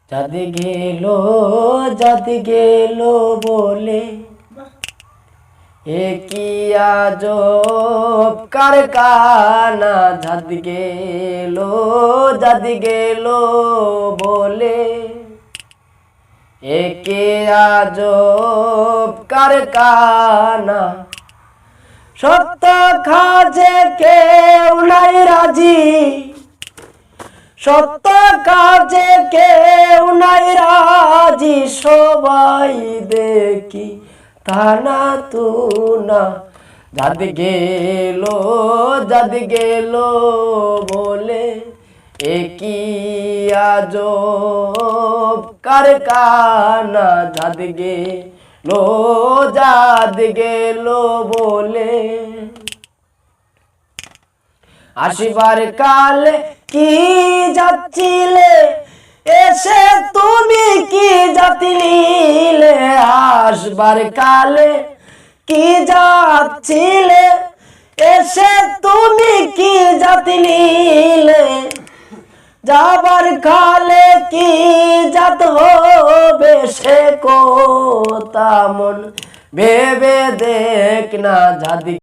জাতি গেল বলে কি আজব কারখানা। জাতি গেল বলে কি আজব কারখানা। সত্য কাজে কেউ নাই রাজি, সত্য কাজে কেউ নাই রাজি। সবাই দেখি থানা তুনা। জাতি গেল বলে কি আজব কারখানা। জাতি গেল বলে আসিবার কালে কি যাচ্ছিলে, এসে তুমি কি জাতি নিলে। আসবার কালে কি যাচ্ছিলে, এসে তুমি কি জাতি নিলে। যাবার কালে কি জাত হবে, সে কথা মন ভেবে দেখ না। জাতি